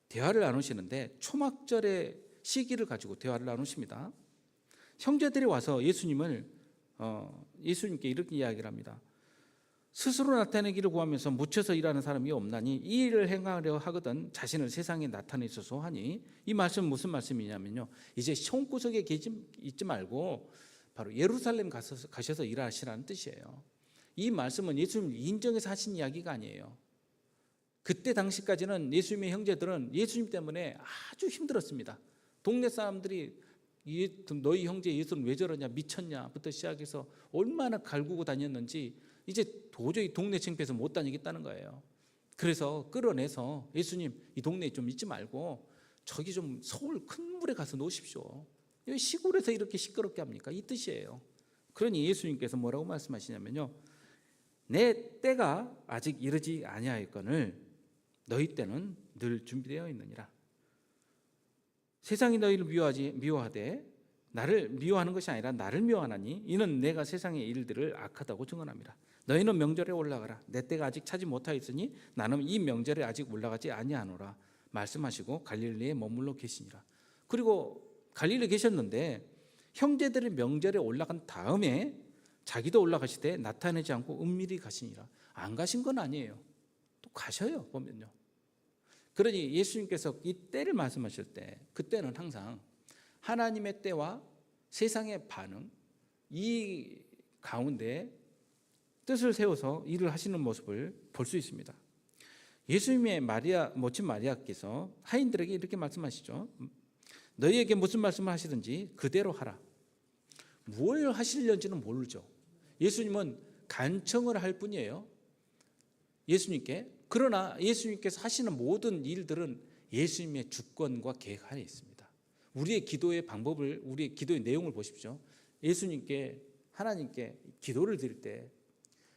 [SPEAKER 1] 대화를 나누시는데 초막절의 시기를 가지고 대화를 나누십니다. 형제들이 와서 예수님께 이렇게 이야기를 합니다. 스스로 나타내기를 구하면서 묻혀서 일하는 사람이 없나니 이 일을 행하려 하거든 자신을 세상에 나타내소서 하니, 이 말씀은 무슨 말씀이냐면요, 이제 형구석에 있지 말고 바로 예루살렘 가셔서 일하시라는 뜻이에요. 이 말씀은 예수님 인정해서 하신 이야기가 아니에요. 그때 당시까지는 예수님의 형제들은 예수님 때문에 아주 힘들었습니다. 동네 사람들이 너희 형제 예수는 왜 저러냐, 미쳤냐부터 시작해서 얼마나 갈구고 다녔는지 이제 도저히 동네 창피해서 못 다니겠다는 거예요. 그래서 끌어내서 예수님 이 동네에 좀 있지 말고 저기 좀 서울 큰 물에 가서 놓으십시오. 왜 시골에서 이렇게 시끄럽게 합니까? 이 뜻이에요. 그러니 예수님께서 뭐라고 말씀하시냐면요, 내 때가 아직 이르지 아니하였거늘 너희 때는 늘 준비되어 있느니라. 세상이 너희를 미워하되 나를 미워하는 것이 아니라 나를 미워하나니 이는 내가 세상의 일들을 악하다고 증언함이라. 너희는 명절에 올라가라. 내 때가 아직 차지 못하였으니 나는 이 명절에 아직 올라가지 아니하노라 말씀하시고 갈릴리에 머물러 계시니라. 그리고 갈릴리에 계셨는데 형제들이 명절에 올라간 다음에 자기도 올라가시되 나타내지 않고 은밀히 가시니라. 안 가신 건 아니에요. 또 가셔요, 보면요. 그러니 예수님께서 이 때를 말씀하실 때 그때는 항상 하나님의 때와 세상의 반응, 이 가운데 뜻을 세워서 일을 하시는 모습을 볼 수 있습니다. 예수님의 모친 마리아께서 하인들에게 이렇게 말씀하시죠. 너희에게 무슨 말씀을 하시든지 그대로 하라. 뭘 하시려는지는 모르죠. 예수님은 간청을 할 뿐이에요, 예수님께. 그러나 예수님께서 하시는 모든 일들은 예수님의 주권과 계획 안에 있습니다. 우리의 기도의 방법을, 우리의 기도의 내용을 보십시오. 예수님께, 하나님께 기도를 드릴 때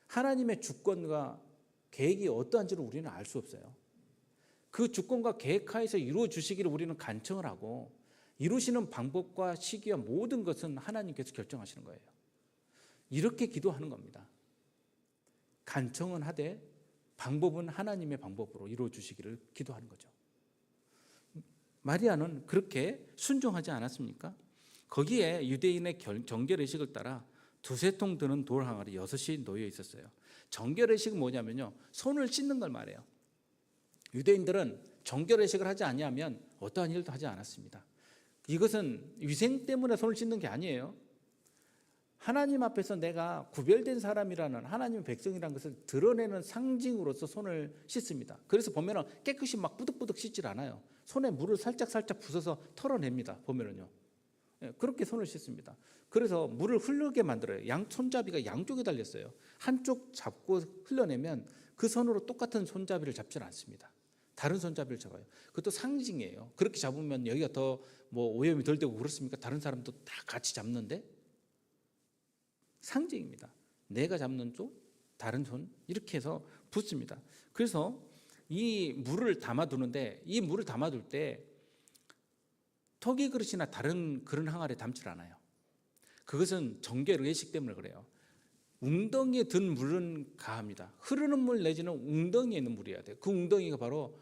[SPEAKER 1] 하나님의 주권과 계획이 어떠한지를 우리는 알 수 없어요. 그 주권과 계획 하에서 이루어 주시기를 우리는 간청을 하고, 이루시는 방법과 시기와 모든 것은 하나님께서 결정하시는 거예요. 이렇게 기도하는 겁니다. 간청은 하되 방법은 하나님의 방법으로 이루어 주시기를 기도하는 거죠. 마리아는 그렇게 순종하지 않았습니까? 거기에 유대인의 정결의식을 따라 두세 통 드는 돌 항아리 6이 놓여 있었어요. 정결의식은 뭐냐면요, 손을 씻는 걸 말해요. 유대인들은 정결의식을 하지 아니하면 어떠한 일도 하지 않았습니다. 이것은 위생 때문에 손을 씻는 게 아니에요. 하나님 앞에서 내가 구별된 사람이라는, 하나님의 백성이라는 것을 드러내는 상징으로서 손을 씻습니다. 그래서 보면은 깨끗이 막 뿌득뿌득 씻질 않아요. 손에 물을 살짝 부숴서 털어냅니다. 보면은요, 그렇게 손을 씻습니다. 그래서 물을 흐르게 만들어요. 손잡이가 양쪽에 달렸어요. 한쪽 잡고 흘러내면 그 손으로 똑같은 손잡이를 잡지는 않습니다. 다른 손잡이를 잡아요. 그것도 상징이에요. 그렇게 잡으면 여기가 더 오염이 덜 되고 그렇습니까? 다른 사람도 다 같이 잡는데 상징입니다. 내가 잡는 쪽, 다른 손, 이렇게 해서 붓습니다. 그래서 이 물을 담아두는데, 이 물을 담아둘 때 턱이 그릇이나 다른 그런 항아리에 담질 않아요. 그것은 정결의식 때문에 그래요. 웅덩이에 든 물은 가합니다. 흐르는 물 내지는 웅덩이에 있는 물이어야 돼요. 그 웅덩이가 바로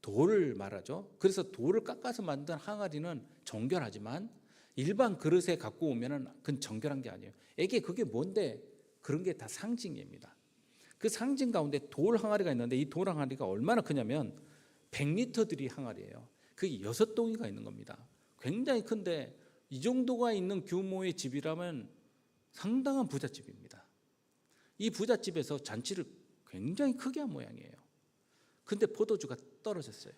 [SPEAKER 1] 돌을 말하죠. 그래서 돌을 깎아서 만든 항아리는 정결하지만 일반 그릇에 갖고 오면은 그건 정결한 게 아니에요. 애게 그게 뭔데? 그런 게 다 상징입니다. 그 상징 가운데 돌 항아리가 있는데 이 돌 항아리가 얼마나 크냐면 100리터들이 항아리예요. 그게 6동이가 있는 겁니다. 굉장히 큰데 이 정도가 있는 규모의 집이라면 상당한 부잣집입니다. 이 부잣집에서 잔치를 굉장히 크게 한 모양이에요. 근데 포도주가 떨어졌어요.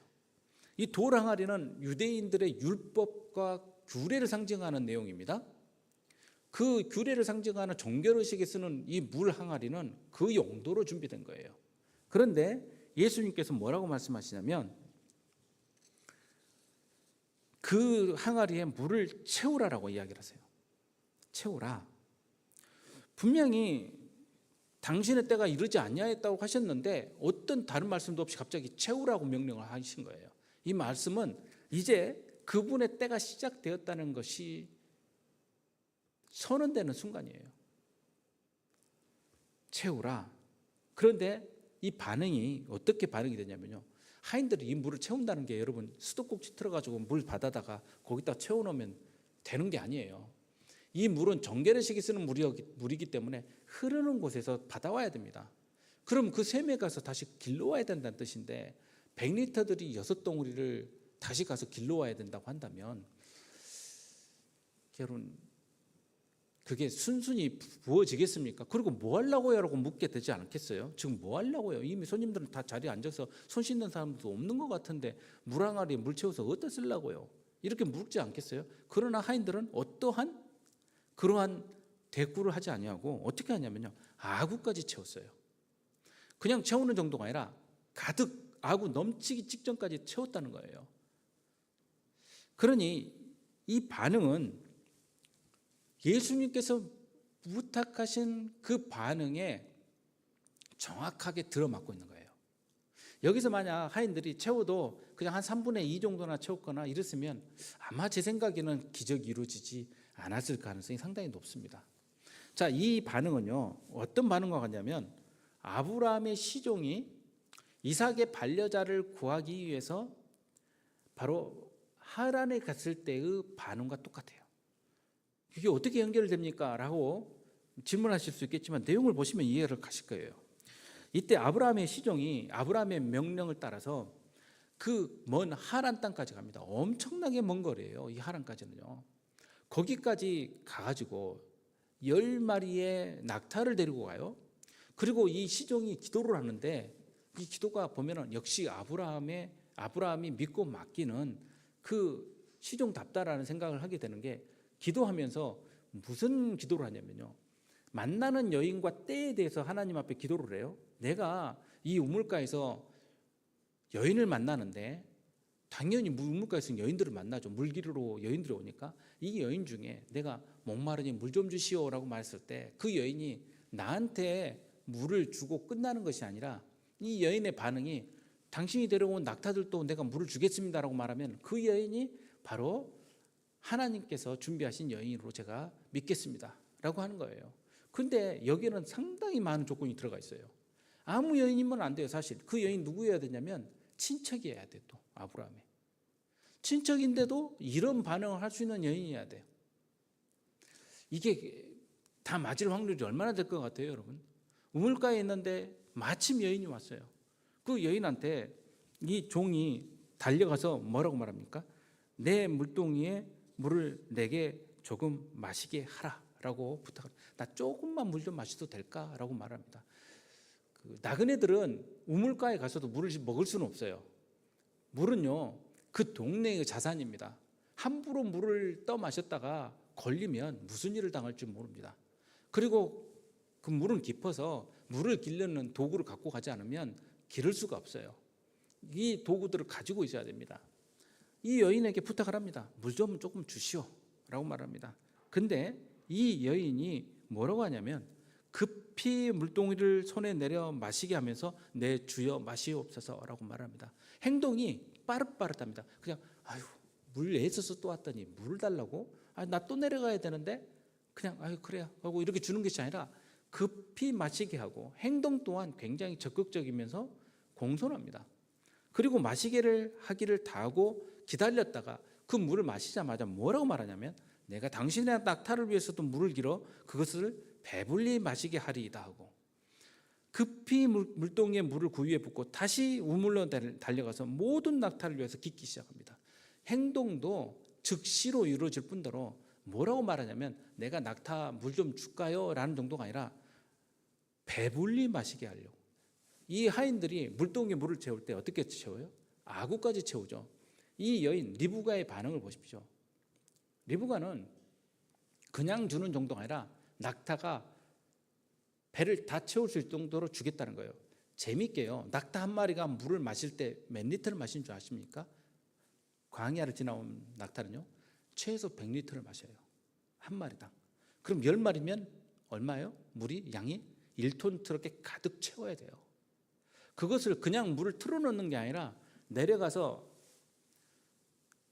[SPEAKER 1] 이 돌 항아리는 유대인들의 율법과 규례를 상징하는 내용입니다. 그 규례를 상징하는 종결의식에 쓰는 이 물 항아리는 그 용도로 준비된 거예요. 그런데 예수님께서 뭐라고 말씀하시냐면 그 항아리에 물을 채우라라고 이야기를 하세요. 채우라. 분명히 당신의 때가 이르지 아니하였다고 하셨는데 어떤 다른 말씀도 없이 갑자기 채우라고 명령을 하신 거예요. 이 말씀은 이제 그분의 때가 시작되었다는 것이 선언되는 순간이에요. 채우라. 그런데 이 반응이 어떻게 반응이 되냐면요. 하인들이 이 물을 채운다는 게 여러분 수도꼭지 틀어가지고 물 받아다가 거기다 채워놓으면 되는 게 아니에요. 이 물은 정결의식이 쓰는 물이기 때문에 흐르는 곳에서 받아와야 됩니다. 그럼 그 샘에 가서 다시 길러와야 된다는 뜻인데 100리터들이 6덩어리를 다시 가서 길러와야 된다고 한다면 여러분 그게 순순히 부어지겠습니까? 그리고 뭐 하려고요? 라고 묻게 되지 않겠어요? 지금 뭐 하려고요? 이미 손님들은 다 자리에 앉아서 손 씻는 사람도 없는 것 같은데 물 항아리에 물 채워서 어디다 쓰려고요? 이렇게 묻지 않겠어요? 그러나 하인들은 어떠한 그러한 대꾸를 하지 아니하고 어떻게 하냐면요. 아구까지 채웠어요. 그냥 채우는 정도가 아니라 가득 아구 넘치기 직전까지 채웠다는 거예요. 그러니 이 반응은 예수님께서 부탁하신 그 반응에 정확하게 들어맞고 있는 거예요. 여기서 만약 하인들이 채워도 그냥 한 3분의 2 정도나 채웠거나 이랬으면 아마 제 생각에는 기적이 이루어지지 않았을 가능성이 상당히 높습니다. 자, 이 반응은요, 어떤 반응과 같냐면 아브라함의 시종이 이삭의 반려자를 구하기 위해서 바로 하란에 갔을 때의 반응과 똑같아요. 이게 어떻게 연결됩니까? 라고 질문하실 수 있겠지만 내용을 보시면 이해를 가실 거예요. 이때 아브라함의 시종이 아브라함의 명령을 따라서 그 먼 하란 땅까지 갑니다. 엄청나게 먼 거리예요. 이 하란까지는요. 거기까지 가가지고 10마리의 낙타를 데리고 가요. 그리고 이 시종이 기도를 하는데 이 기도가 보면은 역시 아브라함이 믿고 맡기는 그 시종답다라는 생각을 하게 되는 게 기도하면서 무슨 기도를 하냐면요. 만나는 여인과 때에 대해서 하나님 앞에 기도를 해요. 내가 이 우물가에서 여인을 만나는데 당연히 우물가에서 여인들을 만나죠. 물기르러 여인들이 오니까 이 여인 중에 내가 목마르니 물 좀 주시오라고 말했을 때 그 여인이 나한테 물을 주고 끝나는 것이 아니라 이 여인의 반응이 당신이 데려온 낙타들도 내가 물을 주겠습니다라고 말하면 그 여인이 바로 하나님께서 준비하신 여인으로 제가 믿겠습니다 라고 하는 거예요. 근데 여기에는 상당히 많은 조건이 들어가 있어요. 아무 여인이면 안 돼요. 사실 그 여인 누구여야 되냐면 친척이어야 돼. 또 아브라함의 친척인데도 이런 반응을 할 수 있는 여인이어야 돼요. 이게 다 맞을 확률이 얼마나 될 것 같아요, 여러분? 우물가에 있는데 마침 여인이 왔어요. 그 여인한테 이 종이 달려가서 뭐라고 말합니까? 내 물동이에 물을 내게 조금 마시게 하라라고 부탁을. 나 조금만 물 좀 마셔도 될까라고 말합니다. 그 나그네들은 우물가에 가서도 물을 먹을 수는 없어요. 물은요 그 동네의 자산입니다. 함부로 물을 떠 마셨다가 걸리면 무슨 일을 당할지 모릅니다. 그리고 그 물은 깊어서 물을 기르는 도구를 갖고 가지 않으면 기를 수가 없어요. 이 도구들을 가지고 있어야 됩니다. 이 여인에게 부탁을 합니다. 물 좀 조금 주시오 라고 말합니다. 근데 이 여인이 뭐라고 하냐면 급히 물동이를 손에 내려 마시게 하면서 내 주여 마시옵소서 라고 말합니다. 행동이 빠릇빠릇합니다. 그냥 아유 물 애써서 또 왔더니 물을 달라고? 나 또 내려가야 되는데 그냥 아유 그래요 하고 이렇게 주는 것이 아니라 급히 마시게 하고 행동 또한 굉장히 적극적이면서 공손합니다. 그리고 마시기를 하기를 다하고 기다렸다가 그 물을 마시자마자 뭐라고 말하냐면 내가 당신의 낙타를 위해서도 물을 길어 그것을 배불리 마시게 하리이다 하고 급히 물동이에 물을 그 위에 붓고 다시 우물로 달려가서 모든 낙타를 위해서 깃기 시작합니다. 행동도 즉시로 이루어질 뿐더러 뭐라고 말하냐면 내가 낙타 물 좀 줄까요? 라는 정도가 아니라 배불리 마시게 하려고. 이 하인들이 물동이에 물을 채울 때 어떻게 채워요? 아구까지 채우죠. 이 여인 리브가의 반응을 보십시오. 리브가는 그냥 주는 정도가 아니라 낙타가 배를 다 채울 수 있을 정도로 주겠다는 거예요. 재밌게요. 낙타 한 마리가 물을 마실 때 몇 리터를 마시는 줄 아십니까? 광야를 지나온 낙타는요. 최소 100리터를 마셔요. 한 마리당. 그럼 10마리면 얼마예요? 물이 양이 1톤 트럭에 가득 채워야 돼요. 그것을 그냥 물을 틀어놓는 게 아니라 내려가서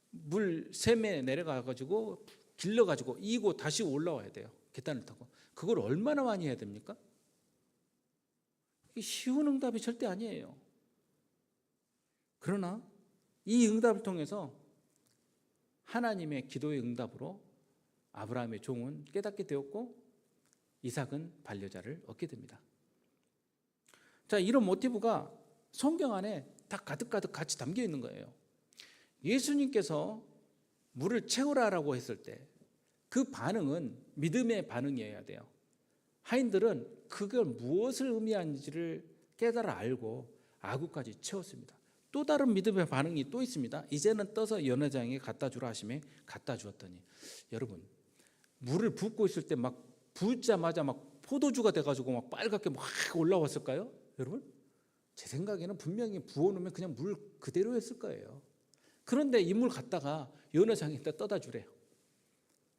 [SPEAKER 1] 물 샘에 내려가가지고 길러가지고 이고 다시 올라와야 돼요. 계단을 타고. 그걸 얼마나 많이 해야 됩니까? 쉬운 응답이 절대 아니에요. 그러나 이 응답을 통해서 하나님의 기도의 응답으로 아브라함의 종은 깨닫게 되었고 이삭은 반려자를 얻게 됩니다. 자, 이런 모티브가 성경 안에 다 가득가득 같이 담겨 있는 거예요. 예수님께서 물을 채우라라고 했을 때 그 반응은 믿음의 반응이어야 돼요. 하인들은 그걸 무엇을 의미하는지를 깨달아 알고 아구까지 채웠습니다. 또 다른 믿음의 반응이 또 있습니다. 이제는 떠서 연회장에 갖다 주라 하시매 갖다 주었더니 여러분 물을 붓고 있을 때 막 붓자마자 막 포도주가 돼가지고 막 빨갛게 막 올라왔을까요? 여러분 제 생각에는 분명히 부어놓으면 그냥 물 그대로였을 거예요. 그런데 이 물 갖다가 연회장에다 떠다 주래요.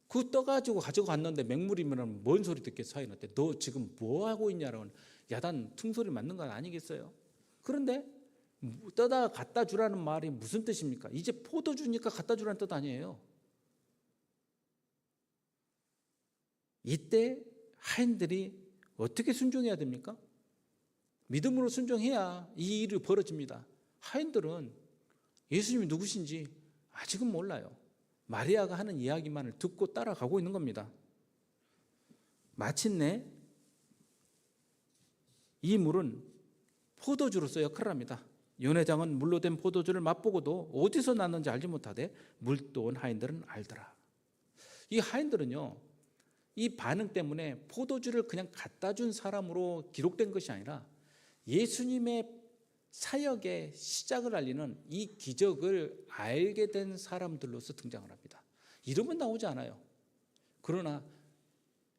[SPEAKER 1] 그 떠가지고 가져갔는데 맹물이면 뭔 소리 듣겠어? 하인한테 너 지금 뭐 하고 있냐라는 야단 퉁소리 맞는 건 아니겠어요? 그런데 떠다 갖다 주라는 말이 무슨 뜻입니까? 이제 포도주니까 갖다 주라는 뜻 아니에요. 이때 하인들이 어떻게 순종해야 됩니까? 믿음으로 순종해야 이 일이 벌어집니다. 하인들은 예수님이 누구신지 아직은 몰라요. 마리아가 하는 이야기만을 듣고 따라가고 있는 겁니다. 마침내 이 물은 포도주로서 역할을 합니다. 연회장은 물로 된 포도주를 맛보고도 어디서 났는지 알지 못하되 물도온 하인들은 알더라. 이 하인들은요, 이 반응 때문에 포도주를 그냥 갖다 준 사람으로 기록된 것이 아니라 예수님의 사역의 시작을 알리는 이 기적을 알게 된 사람들로서 등장을 합니다. 이름은 나오지 않아요. 그러나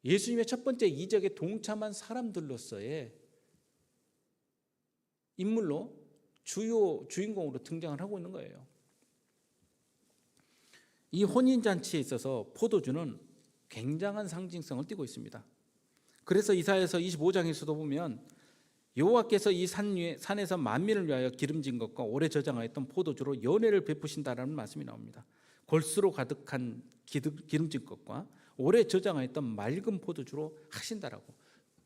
[SPEAKER 1] 예수님의 첫 번째 이적에 동참한 사람들로서의 인물로 주요 주인공으로 등장을 하고 있는 거예요. 이 혼인잔치에 있어서 포도주는 굉장한 상징성을 띠고 있습니다. 그래서 이사야서 25장에서도 보면 여호와께서 이 산에서 만민을 위하여 기름진 것과 오래 저장하였던 포도주로 연회를 베푸신다라는 말씀이 나옵니다. 골수로 가득한 기름진 것과 오래 저장하였던 맑은 포도주로 하신다라고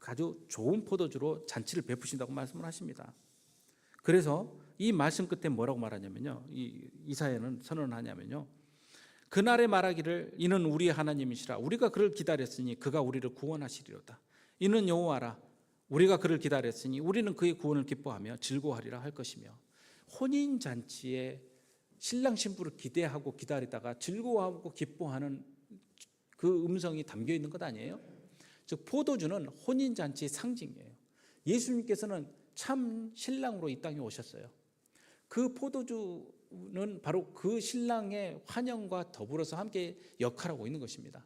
[SPEAKER 1] 아주 좋은 포도주로 잔치를 베푸신다고 말씀을 하십니다. 그래서 이 말씀 끝에 뭐라고 말하냐면요, 이사야는 선언하냐면요, 그날에 말하기를 이는 우리의 하나님이시라 우리가 그를 기다렸으니 그가 우리를 구원하시리로다. 이는 여호와라 우리가 그를 기다렸으니 우리는 그의 구원을 기뻐하며 즐거워하리라 할 것이며. 혼인잔치에 신랑 신부를 기대하고 기다리다가 즐거워하고 기뻐하는 그 음성이 담겨 있는 것 아니에요? 즉 포도주는 혼인잔치의 상징이에요. 예수님께서는 참 신랑으로 이 땅에 오셨어요. 그 포도주는 바로 그 신랑의 환영과 더불어서 함께 역할하고 있는 것입니다.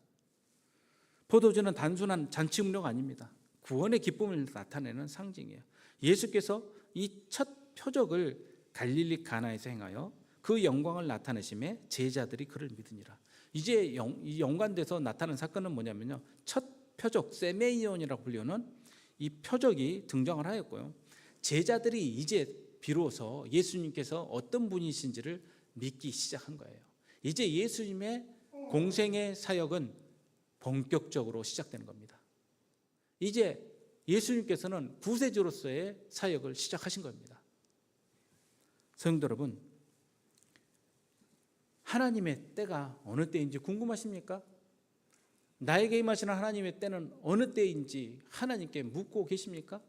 [SPEAKER 1] 포도주는 단순한 잔치 음료가 아닙니다. 구원의 기쁨을 나타내는 상징이에요. 예수께서 이 첫 표적을 갈릴리 가나에서 행하여 그 영광을 나타내심에 제자들이 그를 믿으니라. 이제 연관돼서 나타난 사건은 뭐냐면요, 첫 표적 세메이온이라고 불리는 이 표적이 등장을 하였고요, 제자들이 이제 비로소 예수님께서 어떤 분이신지를 믿기 시작한 거예요. 이제 예수님의 공생의 사역은 본격적으로 시작되는 겁니다. 이제 예수님께서는 구세주로서의 사역을 시작하신 겁니다. 성도 여러분, 하나님의 때가 어느 때인지 궁금하십니까? 나에게 임하시는 하나님의 때는 어느 때인지 하나님께 묻고 계십니까?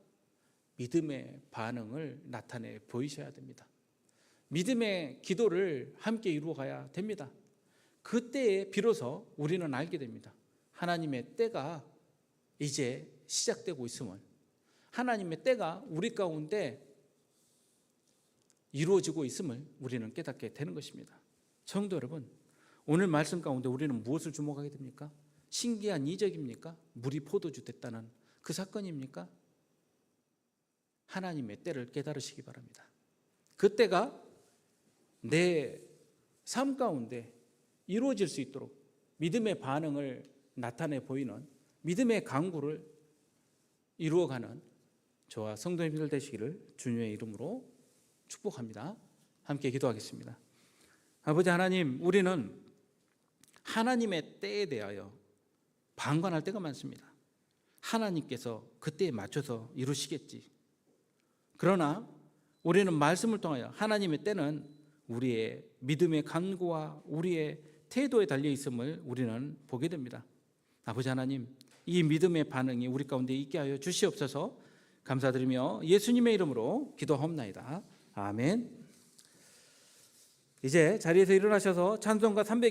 [SPEAKER 1] 믿음의 반응을 나타내 보이셔야 됩니다. 믿음의 기도를 함께 이루어가야 됩니다. 그때에 비로소 우리는 알게 됩니다. 하나님의 때가 이제 시작되고 있음을, 하나님의 때가 우리 가운데 이루어지고 있음을 우리는 깨닫게 되는 것입니다. 성도 여러분, 오늘 말씀 가운데 우리는 무엇을 주목하게 됩니까? 신기한 이적입니까? 물이 포도주 됐다는 그 사건입니까? 하나님의 때를 깨달으시기 바랍니다. 그 때가 내 삶 가운데 이루어질 수 있도록 믿음의 반응을 나타내 보이는 믿음의 강구를 이루어가는 저와 성도님들 되시기를 주님의 이름으로 축복합니다. 함께 기도하겠습니다. 아버지 하나님, 우리는 하나님의 때에 대하여 방관할 때가 많습니다. 하나님께서 그때에 맞춰서 이루시겠지. 그러나 우리는 말씀을 통하여 하나님의 때는 우리의 믿음의 간구와 우리의 태도에 달려 있음을 우리는 보게 됩니다. 아버지 하나님, 이 믿음의 반응이 우리 가운데 있게 하여 주시옵소서. 감사드리며 예수님의 이름으로 기도하옵나이다. 아멘. 이제 자리에서 일어나셔서 찬송가 300